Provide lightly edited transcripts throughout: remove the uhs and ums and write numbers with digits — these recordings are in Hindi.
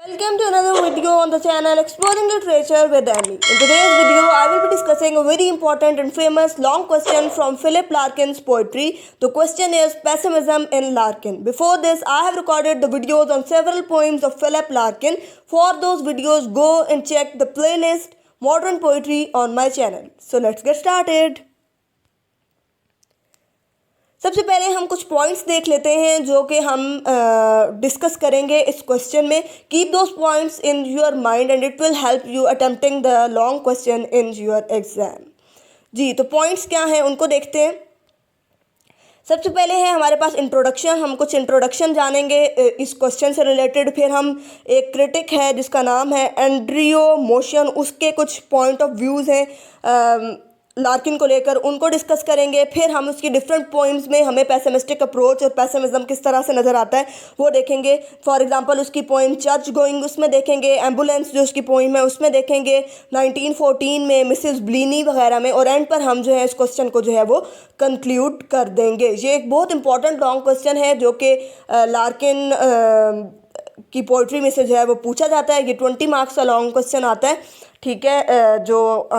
Welcome to another video on the channel Exploring Literature with Amy. In today's video, I will be discussing a very important and famous long question from Philip Larkin's poetry. The question is Pessimism in Larkin. Before this, I have recorded the videos on several poems of Philip Larkin. For those videos, go and check the playlist Modern Poetry on my channel. So let's get started. सबसे पहले हम कुछ पॉइंट्स देख लेते हैं जो कि हम डिस्कस करेंगे इस क्वेश्चन में. Keep those points in your mind and it will help you attempting the long question in your exam. जी, तो पॉइंट्स क्या हैं उनको देखते हैं. सबसे पहले है हमारे पास इंट्रोडक्शन. हम कुछ इंट्रोडक्शन जानेंगे इस क्वेश्चन से रिलेटेड. फिर हम एक क्रिटिक है जिसका नाम है एंड्रियो मोशन, उसके कुछ पॉइंट ऑफ व्यूज़ हैं लार्किन को लेकर, उनको डिस्कस करेंगे. फिर हम उसकी डिफरेंट पोइम्स में हमें पेसिमिस्टिक अप्रोच और पेसिमिज्म किस तरह से नज़र आता है वो देखेंगे. फॉर एग्जांपल उसकी पोइम चर्च गोइंग उसमें देखेंगे, एम्बुलेंस जो उसकी पोइम है उसमें देखेंगे, 1914 में मिसेस ब्लीनी वगैरह में, और एंड पर हम जो है इस क्वेश्चन को जो है वो कंक्लूड कर देंगे. ये एक बहुत इंपॉर्टेंट लॉन्ग क्वेश्चन है जो कि लार्किन की पोइट्री में से जो है वो पूछा जाता है. ये 20 मार्क्स का लॉन्ग क्वेश्चन आता है. ठीक है, जो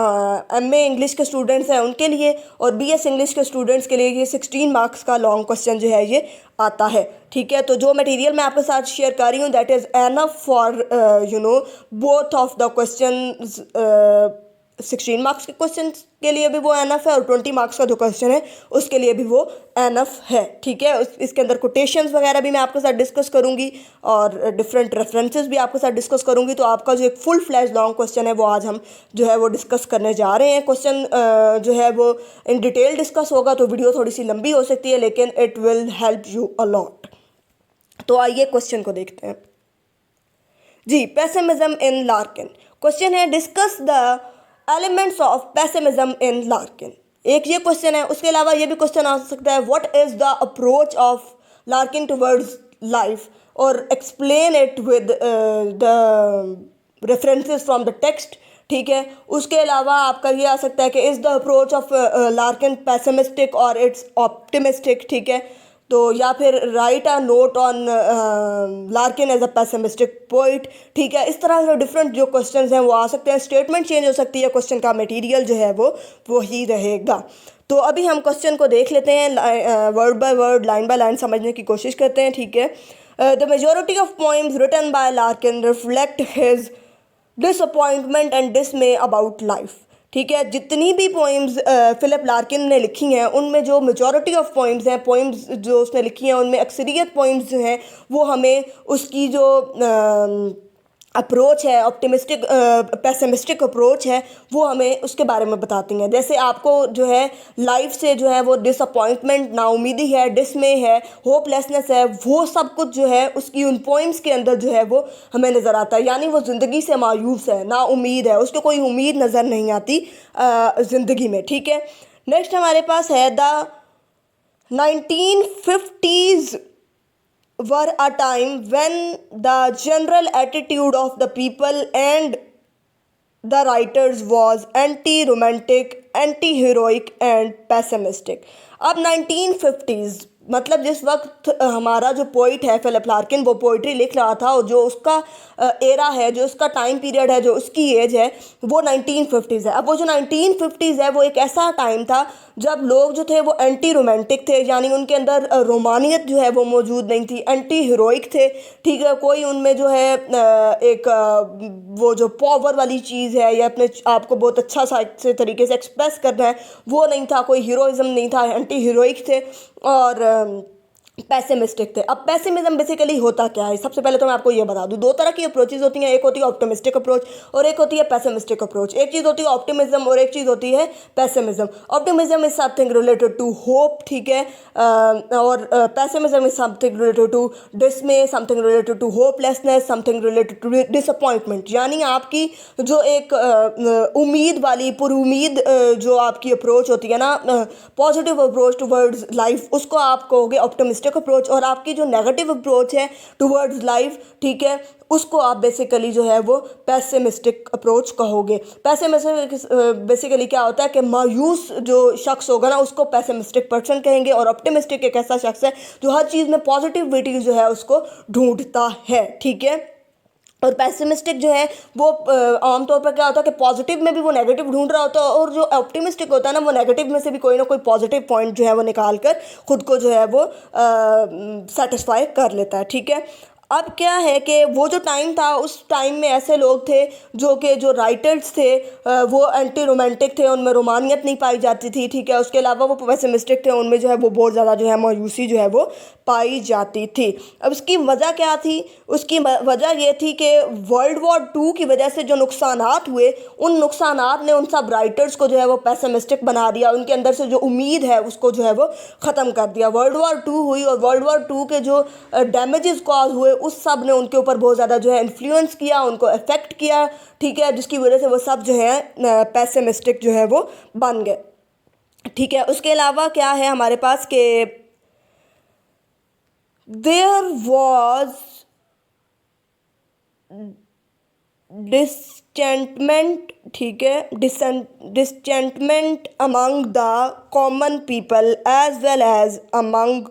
एमए इंग्लिश के स्टूडेंट्स हैं उनके लिए और बीएस इंग्लिश के स्टूडेंट्स के लिए ये 16 मार्क्स का लॉन्ग क्वेश्चन जो है ये आता है. ठीक है, तो जो मटेरियल मैं आपके साथ शेयर कर रही हूँ that is enough for both of the question. 16 marks के क्वेश्चन के लिए भी वो एनफ है और 20 मार्क्स का जो क्वेश्चन है उसके लिए भी वो एनफ है. ठीक है, इसके अंदर कोटेशंस वगैरह भी मैं आपके साथ डिस्कस करूंगी और डिफरेंट रेफरेंसेस भी आपके साथ डिस्कस करूंगी. तो आपका जो एक फुल फ्लैश लॉन्ग क्वेश्चन है वो आज हम जो है वो डिस्कस करने जा रहे हैं. क्वेश्चन जो है वो इन डिटेल डिस्कस होगा तो वीडियो थोड़ी सी लंबी हो सकती है लेकिन it will help you a lot. तो आइए क्वेश्चन को देखते हैं. जी, पेसिमिज्म इन लार्किन. क्वेश्चन है discuss the elements of pessimism in Larkin. एक ये क्वेश्चन है. उसके अलावा ये भी क्वेश्चन आ सकता है what is the approach of Larkin towards life, और explain it with the references from the text. ठीक है, उसके अलावा आपका ये आ सकता है कि is the approach of Larkin pessimistic और इट्स ऑप्टिमिस्टिक. ठीक है, तो या फिर write a note on Larkin as a pessimistic poet. ठीक है, इस तरह से डिफरेंट जो क्वेश्चंस हैं वो आ सकते हैं. स्टेटमेंट चेंज हो सकती है, क्वेश्चन का मटेरियल जो है वो ही रहेगा. तो अभी हम क्वेश्चन को देख लेते हैं, word by word line by line समझने की कोशिश करते हैं. ठीक है, the majority of poems written by Larkin reflect his disappointment and dismay about life. ठीक है, जितनी भी पोइम्स फिलिप लार्किन ने लिखी हैं उनमें जो मेजॉरिटी ऑफ पोइम्स हैं, पोइम्स जो उसने लिखी हैं उनमें अक्सरियत पोइम्स जो हैं वो हमें उसकी जो अप्रोच है, ऑप्टिमिस्टिक पेसिमिस्टिक अप्रोच है, वो हमें उसके बारे में बताती हैं. जैसे आपको जो है लाइफ से जो है वो डिसअपॉइंटमेंट, नाउमीदी है, डिसमे है, होपलेसनेस है, वो सब कुछ जो है उसकी उन पोइम्स के अंदर जो है वो हमें नज़र आता है. यानी वो ज़िंदगी से मायूस है, ना उम्मीद है, उसको कोई उम्मीद नज़र नहीं आती ज़िंदगी में. ठीक है, नेक्स्ट हमारे पास है the 1950s were a time when the general attitude of the people and the writers was anti-romantic, anti-heroic and pessimistic. अब 1950s मतलब जिस वक्त हमारा जो पोइट है फिलिप लार्किन वो पोइट्री लिख रहा था और जो उसका एरा है, जो उसका टाइम पीरियड है, जो उसकी एज है वो 1950s है. अब वो जो 1950s है वो एक ऐसा टाइम था जब लोग जो थे वो एंटी रोमांटिक थे, यानी उनके अंदर रोमानियत जो है वो मौजूद नहीं थी, एंटी हीरोइक थे. ठीक है, कोई उनमें जो है एक वो जो पावर वाली चीज़ है या अपने आप को बहुत अच्छा से तरीके से एक्सप्रेस करना है वो नहीं था, कोई हीरोइज्म नहीं था, एंटी हीरोइक थे और पेसिमिस्टिक थे. अब पेसिमिज्म बेसिकली होता क्या है, सबसे पहले तो मैं आपको ये बता दूं. दो तरह की अप्रोचेज होती हैं, एक होती है ऑप्टिमिस्टिक अप्रोच और एक होती है पेसिमिस्टिक अप्रोच. एक चीज़ होती है ऑप्टिमिज्म और एक चीज़ होती है pessimism. Optimism is something related to hope. ठीक है, और pessimism is something related to dismay, something related to hopelessness, something related to disappointment. यानी आपकी जो एक उम्मीद वाली पुरुमीद जो आपकी अप्रोच होती है ना, पॉजिटिव अप्रोच टुवर्ड्स लाइफ, उसको आप कहोगे ऑप्टिमिस्टिक अप्रोच. और आपकी जो नेगेटिव अप्रोच है टुवर्ड्स लाइफ, ठीक है, उसको आप बेसिकली जो है वो पेसिमिस्टिक अप्रोच कहोगे. पेसिमिस्टिक बेसिकली क्या होता है कि मायूस जो शख्स होगा ना उसको पेसिमिस्टिक पर्सन कहेंगे, और ऑप्टिमिस्टिक एक ऐसा शख्स है जो हर चीज़ में पॉजिटिविटी जो है उसको ढूंढता है. ठीक है, और पेसिमिस्टिक जो है वो आमतौर पर क्या होता है कि पॉजिटिव में भी वो नेगेटिव ढूंढ रहा होता है, और जो ऑप्टिमिस्टिक होता है ना वो नेगेटिव में से भी कोई ना कोई पॉजिटिव पॉइंट जो है वो निकाल कर खुद को जो है वो सेटिस्फाई कर लेता है। ठीक है, अब क्या है कि वो जो टाइम था उस टाइम में ऐसे लोग थे जो राइटर्स थे वो एंटी रोमांटिक थे, उनमें रोमानियत नहीं पाई जाती थी। ठीक है, उसके अलावा वो पेसिमिस्टिक थे, उनमें जो है वो बहुत ज़्यादा जो है मायूसी जो है वो पाई जाती थी। अब उसकी वजह क्या थी? उसकी वजह ये थी कि वर्ल्ड वॉर 2 की वजह से जो नुकसानात हुए, उन नुकसानात ने उन सब राइटर्स को जो है वो पेसिमिस्टिक बना दिया, उनके अंदर से जो उम्मीद है उसको जो है वो ख़त्म कर दिया। वर्ल्ड वॉर 2 हुई और वर्ल्ड वॉर 2 के जो डैमेजेस कॉज हुए उस सब ने उनके ऊपर बहुत ज़्यादा जो है इन्फ्लुएंस किया, उनको अफेक्ट किया। ठीक है, जिसकी वजह से वो सब जो है पेसिमिस्टिक जो है वो बन गए। ठीक है, उसके अलावा क्या है हमारे पास कि देयर वॉज डिसचेंटमेंट, ठीक है, disenchantment among the common people as well as among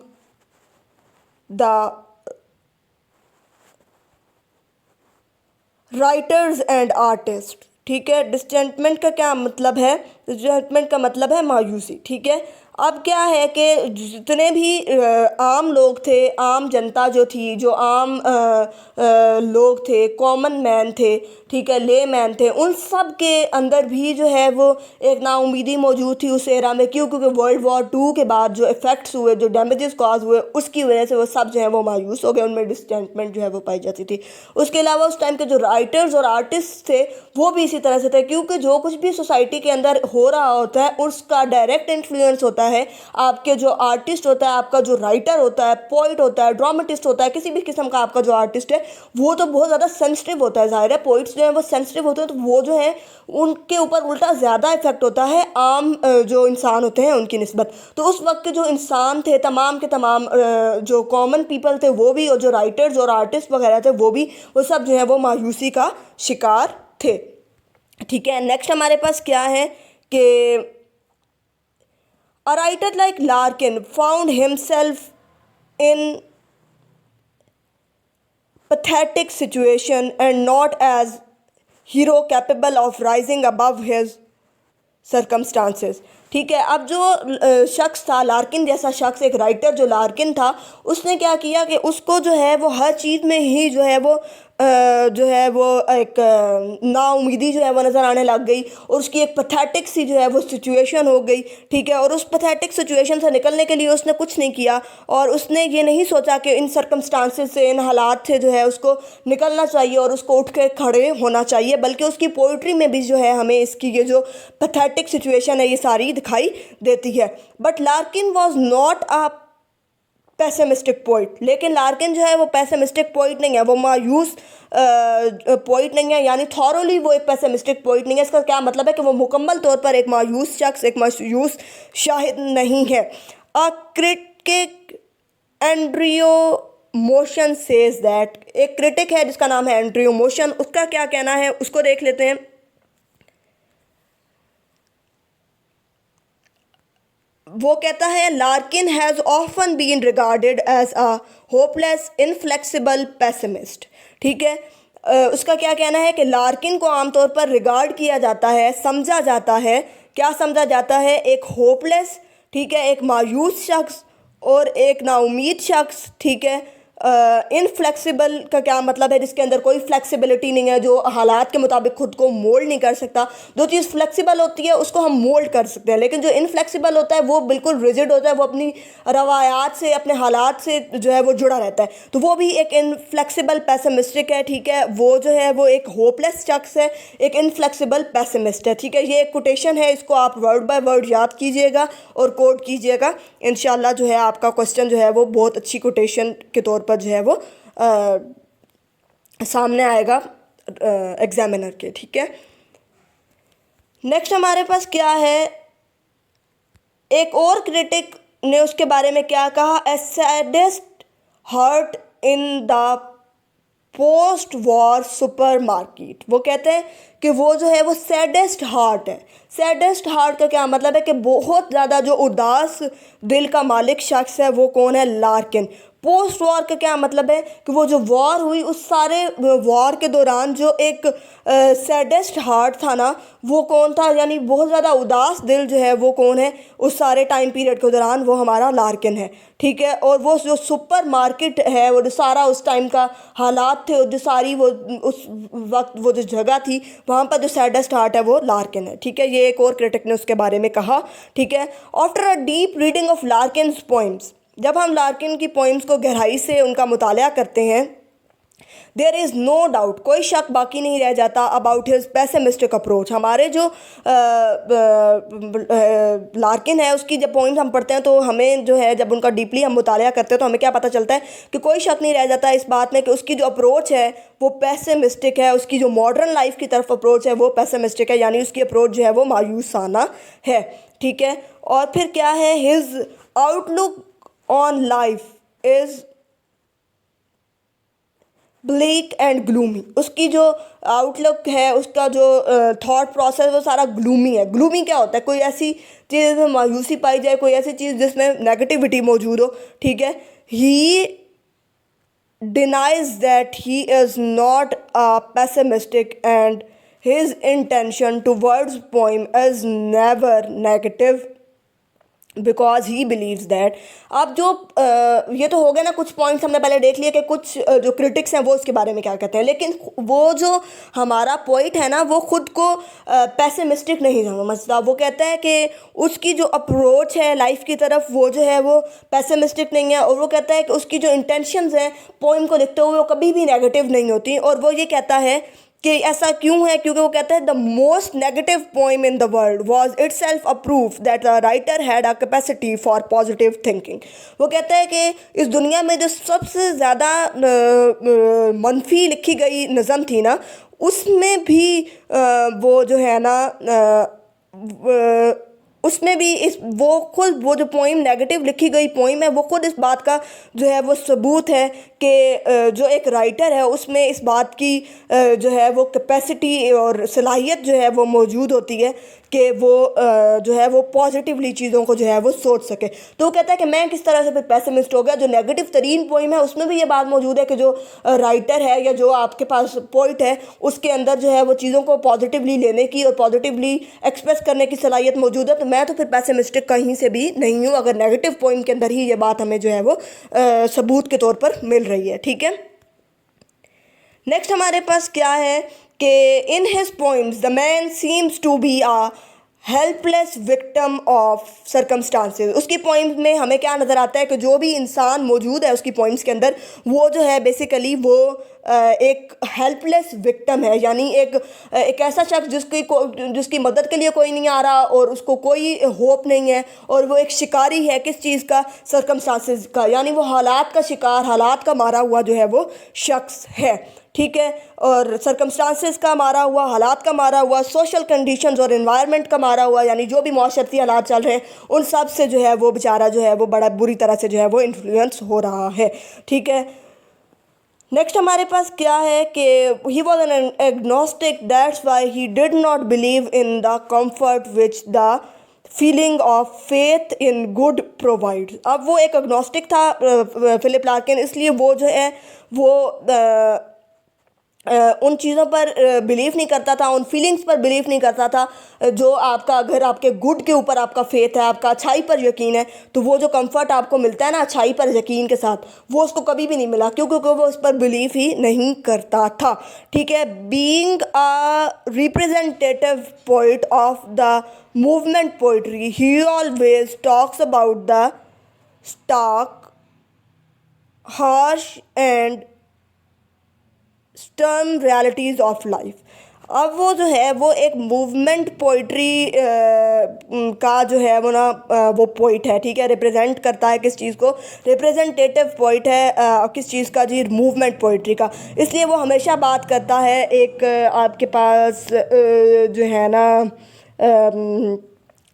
the writers and artist. ठीक है, डिसचेंटमेंट का क्या मतलब है? डिसचेंटमेंट का मतलब है मायूसी। ठीक है, अब क्या है कि जितने भी आम लोग थे, आम जनता जो थी, जो आम लोग थे, कॉमन मैन थे, ठीक है, ले मैन थे, उन सब के अंदर भी जो है वो एक नाउमीदी मौजूद थी उस एरा में। क्यों? क्योंकि वर्ल्ड वॉर 2 के बाद जो इफ़ेक्ट्स हुए, जो डैमेजेस कॉज हुए, उसकी वजह से वो सब जो है वो मायूस हो गए, उनमें डिसचेंटमेंट जो है वो पाई जाती थी। उसके अलावा उस टाइम के जो राइटर्स और आर्टिस्ट थे वो भी इसी तरह से थे, क्योंकि जो कुछ भी सोसाइटी के अंदर हो रहा होता है उसका डायरेक्ट इन्फ्लुएंस होता है आपके जो आर्टिस्ट होता है, आपका जो राइटर होता है, पोइट होता है, ड्रामेटिस्ट होता है, किसी भी किस्म का आपका जो आर्टिस्ट है वो तो बहुत ज़्यादा सेंसिटिव होता है। ज़ाहिर है पोइट्स जो है वो सेंसिटिव होते हैं, तो वो जो है उनके ऊपर उल्टा ज़्यादा इफेक्ट होता है आम जो इंसान होते हैं उनकी निस्बत। तो उस वक्त के जो इंसान थे, तमाम के तमाम जो कॉमन पीपल थे वो भी, और जो राइटर्स और आर्टिस्ट वगैरह थे वो भी, वो सब जो है वो मायूसी का शिकार थे। ठीक है, नेक्स्ट हमारे पास क्या है कि a writer like Larkin found himself in pathetic situation and not as hero capable of rising above his circumstances. ठीक है, अब जो शख्स था, लार्किन जैसा शख्स, एक राइटर जो लार्किन था, उसने क्या किया कि उसको जो है वो हर चीज़ में ही जो है वो एक नाउमीदी जो है वो नज़र आने लग गई, और उसकी एक पथेटिक सी जो है वो सिचुएशन हो गई। ठीक है, और उस पथेटिक सिचुएशन से निकलने के लिए उसने कुछ नहीं किया, और उसने ये नहीं सोचा कि इन सर्कमस्टांसेस से, इन हालात से जो है उसको निकलना चाहिए और उसको उठ के खड़े होना चाहिए, बल्कि उसकी पोइट्री में भी जो है हमें इसकी ये जो पथेटिक सिचुएशन है ये सारी दिखाई देती है। But Larkin was not a pessimistic poet, लेकिन लार्किन जो है वो पेसिमिस्टिक पोइट नहीं है, वो मायूस पोइट नहीं है, यानी थॉरोली वो एक पेसिमिस्टिक पोइट नहीं है। इसका क्या मतलब है कि वो मुकम्मल तौर पर एक मायूस शख्स, एक मायूस शाहिद नहीं है। अ क्रिटिक एंड्रियो मोशन सेज दैट, एक क्रिटिक है जिसका नाम है एंड्रियो मोशन, उसका क्या कहना है उसको देख लेते हैं। वो कहता है Larkin has often been regarded as a hopeless inflexible pessimist. ठीक है, उसका क्या कहना है कि लार्किन को आमतौर पर रिगार्ड किया जाता है, समझा जाता है, क्या समझा जाता है? एक होपलेस, ठीक है, एक मायूस शख्स और एक नाउमीद शख्स। ठीक है, इनफ्लेक्सिबल का क्या मतलब है? जिसके अंदर कोई फ्लेक्सिबिलिटी नहीं है, जो हालात के मुताबिक खुद को मोल्ड नहीं कर सकता। जो चीज़ फ्लेक्सिबल होती है उसको हम मोल्ड कर सकते हैं, लेकिन जो इनफ्लेक्सिबल होता है वो बिल्कुल रिजिड होता है, वो अपनी रवायात से, अपने हालात से जो है वो जुड़ा रहता है, तो वो भी एक इनफ्लेक्सिबल पेसिमिस्टिक है। ठीक है, वो जो है वो एक होपलेस शख्स है, एक इनफ्लेक्सिबल पेसिमिस्ट है। ठीक है, ये एक कोटेशन है, इसको आप वर्ड बाय वर्ड याद कीजिएगा और कोट कीजिएगा। इंशाल्लाह जो है आपका क्वेश्चन जो है वो बहुत अच्छी कोटेशन के तौर पर जो है वो सामने आएगा एग्जामिनर के। ठीक है, नेक्स्ट हमारे पास क्या है, एक और क्रिटिक ने उसके बारे में क्या कहा? A saddest heart in the post war supermarket. वो कहते हैं कि वो जो है वो सैडेस्ट हार्ट है। सैडेस्ट हार्ट का क्या मतलब है कि बहुत ज़्यादा जो उदास दिल का मालिक शख्स है वो कौन है? लार्किन। पोस्ट वॉर का क्या मतलब है कि वो जो वॉर हुई उस सारे वॉर के दौरान जो एक सैडेस्ट हार्ट था ना, वो कौन था, यानी बहुत ज़्यादा उदास दिल जो है वो कौन है उस सारे टाइम पीरियड के दौरान, वो हमारा लार्किन है। ठीक है, और वो जो सुपर मार्केट है, वो जो सारा उस टाइम का हालात थे, जो सारी वो उस वक्त वो जो जगह थी, वहाँ पर जो सैडेस्ट हार्ट है वो लार्किन है। ठीक है, ये एक और क्रिटिक ने उसके बारे में कहा। ठीक है, after a deep reading of Larkin's poems, जब हम लार्किन की पोइम्स को गहराई से उनका मुताला करते हैं, देयर इज़ नो डाउट, कोई शक बाकी नहीं रह जाता अबाउट हिज पेसिमिस्टिक अप्रोच। हमारे जो लार्किन है उसकी जब पॉइंट्स हम पढ़ते हैं तो हमें जो है, जब उनका डीपली हम मुताला करते हैं तो हमें क्या पता चलता है कि कोई शक नहीं रह जाता इस बात में कि उसकी जो अप्रोच है वो पेसिमिस्टिक है, उसकी जो मॉडर्न लाइफ की तरफ अप्रोच है वो पेसिमिस्टिक है, यानी उसकी अप्रोच जो है वो मायूसाना है। ठीक है, और फिर क्या है, his outlook on life is black and gloomy. उसकी जो आउटलुक है, उसका जो थॉट प्रोसेस वो सारा ग्लूमी है। ग्लूमी क्या होता है, कोई ऐसी चीज़ जिसमें मायूसी पाई जाए, कोई ऐसी चीज़ जिसमें नेगेटिविटी मौजूद हो। ठीक है, he denies that he is not pessimistic and his intention towards poem is never negative because he believes that. अब जो ये तो हो गया ना, कुछ पॉइंट्स हमने पहले देख लिए कि कुछ जो क्रिटिक्स हैं वो उसके बारे में क्या कहते हैं, लेकिन वो जो हमारा पोइट है ना वो खुद को पेसिमिस्टिक नहीं समझता। वो कहता है कि उसकी जो अप्रोच है लाइफ की तरफ वो जो है वो पेसिमिस्टिक नहीं है, और वो कहता है कि उसकी जो इंटेंशंस हैं पोइम को लिखते हुए वो कभी भी नेगेटिव नहीं होती। और वो ये कहता है कि ऐसा क्यों है, क्योंकि वो कहता है the most negative poem in the world was it self a proof that the writer had a capacity for positive thinking. वो कहता है कि इस दुनिया में जो सबसे ज़्यादा मनफी लिखी गई नज़म थी ना, उसमें भी वो जो है ना उसमें भी इस वो खुद वो जो पोइम नेगेटिव लिखी गई पोइम है वो खुद इस बात का जो है वो सबूत है कि जो एक राइटर है उसमें इस बात की जो है वो कैपेसिटी और सलाहियत जो है वो मौजूद होती है कि वो जो है वो पॉजिटिवली चीज़ों को जो है वो सोच सके। तो वो कहता है कि मैं किस तरह से फिर पेसिमिस्ट हो गया। जो नेगेटिव तरीन पोइम है उसमें भी ये बात मौजूद है कि जो राइटर है या जो आपके पास पोइट है उसके अंदर जो है वो चीज़ों को पॉजिटिवली लेने की और पॉजिटिवली एक्सप्रेस करने की सलाहियत मौजूद है। तो मैं तो फिर पेसिमिस्टिक कहीं से भी नहीं हूँ अगर नेगेटिव पोइम के अंदर ही ये बात हमें जो है वो सबूत के तौर पर मिल रही है। ठीक है, नेक्स्ट हमारे पास क्या है कि in his points the man seems to be a helpless victim of circumstances. उसकी पॉइंट में हमें क्या नज़र आता है कि जो भी इंसान मौजूद है उसकी पॉइंट्स के अंदर वो जो है बेसिकली वो एक हेल्पलेस विक्टिम है, यानी एक ऐसा शख्स जिसकी मदद के लिए कोई नहीं आ रहा और उसको कोई होप नहीं है, और वो एक शिकारी है किस चीज़ का, सर्कमस्टांसेस का, यानी वो हालात का शिकार, हालात का मारा हुआ जो है वो शख्स है। ठीक है, और सर्कमस्टांसेस का मारा हुआ, हालात का मारा हुआ, सोशल कंडीशंस और एनवायरनमेंट का मारा हुआ, यानी जो भी माशरती हालात चल रहे हैं उन सब से जो है वो बेचारा जो है वो बड़ा बुरी तरह से जो है वो इन्फ्लुएंस हो रहा है। ठीक है, नेक्स्ट हमारे पास क्या है कि he was an agnostic that's why he did not believe in the comfort which the feeling of faith in good provide. अब वो एक एग्नोस्टिक था फिलिप लार्किन, इसलिए वो जो है वो उन चीज़ों पर बिलीव नहीं करता था, उन फीलिंग्स पर बिलीव नहीं करता था जो आपका, अगर आपके गुड के ऊपर आपका फेथ है, आपका अच्छाई पर यकीन है, तो वो जो कंफर्ट आपको मिलता है ना अच्छाई पर यकीन के साथ, वो उसको कभी भी नहीं मिला क्योंकि वो उस पर बिलीव ही नहीं करता था। ठीक है, being a representative poet of the movement poetry he always talks about the stark, harsh and stern realities of life. अब वो जो है वो एक मूवमेंट पोइट्री का जो है वो ना वो पोइट है। ठीक है, रिप्रेजेंट करता है किस चीज़ को, रिप्रेजेंटेटिव पोइट है किस चीज़ का जी, मूवमेंट पोइट्री का। इसलिए वो हमेशा बात करता है एक आपके पास जो है ना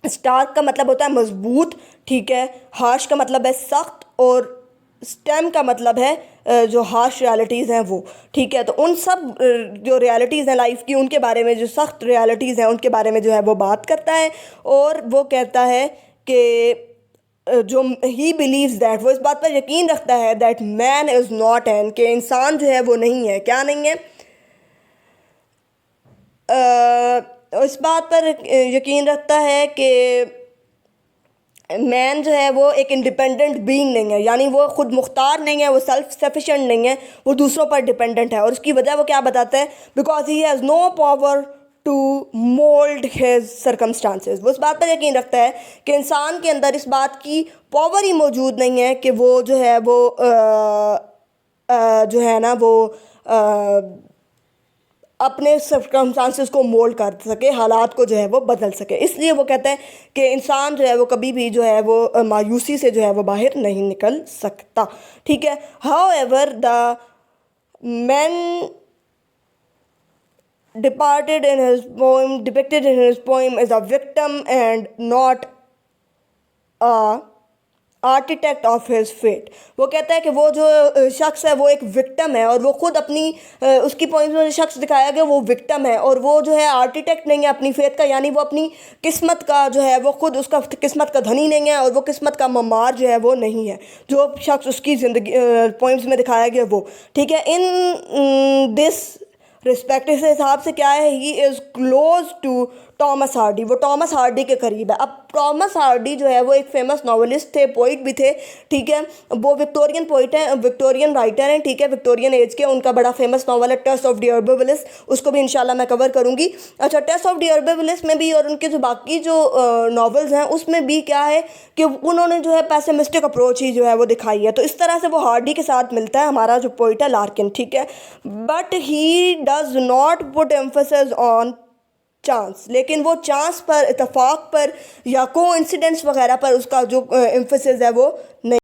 स्टार्क का मतलब होता है मजबूत। ठीक है, हार्श का मतलब है सख्त, और स्टेम का मतलब है जो हार्श रियलिटीज़ हैं वो। ठीक है, तो उन सब जो रियलिटीज़ हैं लाइफ की उनके बारे में, जो सख्त रियलिटीज़ हैं उनके बारे में जो है वो बात करता है, और वो कहता है कि जो ही बिलीव्स दैट, वो इस बात पर यकीन रखता है that man is not an, कि इंसान जो है वो नहीं है, क्या नहीं है, इस बात पर यकीन रखता है कि मैन जो है वो एक इंडिपेंडेंट बीइंग नहीं है, यानी वो खुद मुख्तार नहीं है, वो सेल्फ सफिशेंट नहीं है, वो दूसरों पर डिपेंडेंट है। और उसकी वजह वो क्या बताता है, because he has no power to mould his circumstances. वो इस बात पर यकीन रखता है कि इंसान के अंदर इस बात की पावर ही मौजूद नहीं है कि वो जो है वो जो है ना वो अपने सर्कमस्टांसेस को मोल्ड कर सके, हालात को जो है वो बदल सके। इसलिए वो कहता है कि इंसान जो है वो कभी भी जो है वो मायूसी से जो है वो बाहर नहीं निकल सकता। ठीक है। However the man depicted in his poem is a victim and not a architect of his fate. वो कहता है कि वो जो शख्स है वो एक विक्टम है, और वो खुद अपनी उसकी पॉइंट में जो शख्स दिखाया गया वो विक्टम है, और वो जो है आर्किटेक्ट नहीं है अपनी फेथ का, यानी वो अपनी किस्मत का जो है वो खुद उसका किस्मत का धनी नहीं है, और वो किस्मत का ममार जो है वो नहीं है, जो शख्स उसकी ज़िंदगी पॉइंट्स में दिखाया गया वो। ठीक है। इन दिस रिस्पेक्ट, इस हिसाब से क्या है, he is close to Thomas Hardy, वो टॉमस हार्डी के करीब है। अब टॉमस हार्डी जो है वो एक फेमस नॉवलिस्ट थे, पोइट भी थे। ठीक है। वो विक्टोरियन पोइट हैं, विक्टोरियन राइटर हैं। ठीक है। विक्टोरियन एज के, उनका बड़ा फेमस नॉवल है टेस्ट ऑफ द हर्बेवलिस, उसको भी इंशाल्लाह मैं कवर करूँगी। अच्छा, टेस्ट ऑफ द हर्बेवलिस में भी और उनके जो बाकी जो नॉवेल्स हैं उसमें भी क्या है कि उन्होंने जो है पैसिमिस्टिक अप्रोच ही जो है वो दिखाई है। तो इस तरह से वो हार्डी के साथ मिलता है हमारा जो पोइट है लार्किन। ठीक है। But he does not put emphasis on chance, लेकिन वो चांस पर, इतफाक पर या कोइंसिडेंस वगैरह पर उसका जो एम्फेसिस है वो नहीं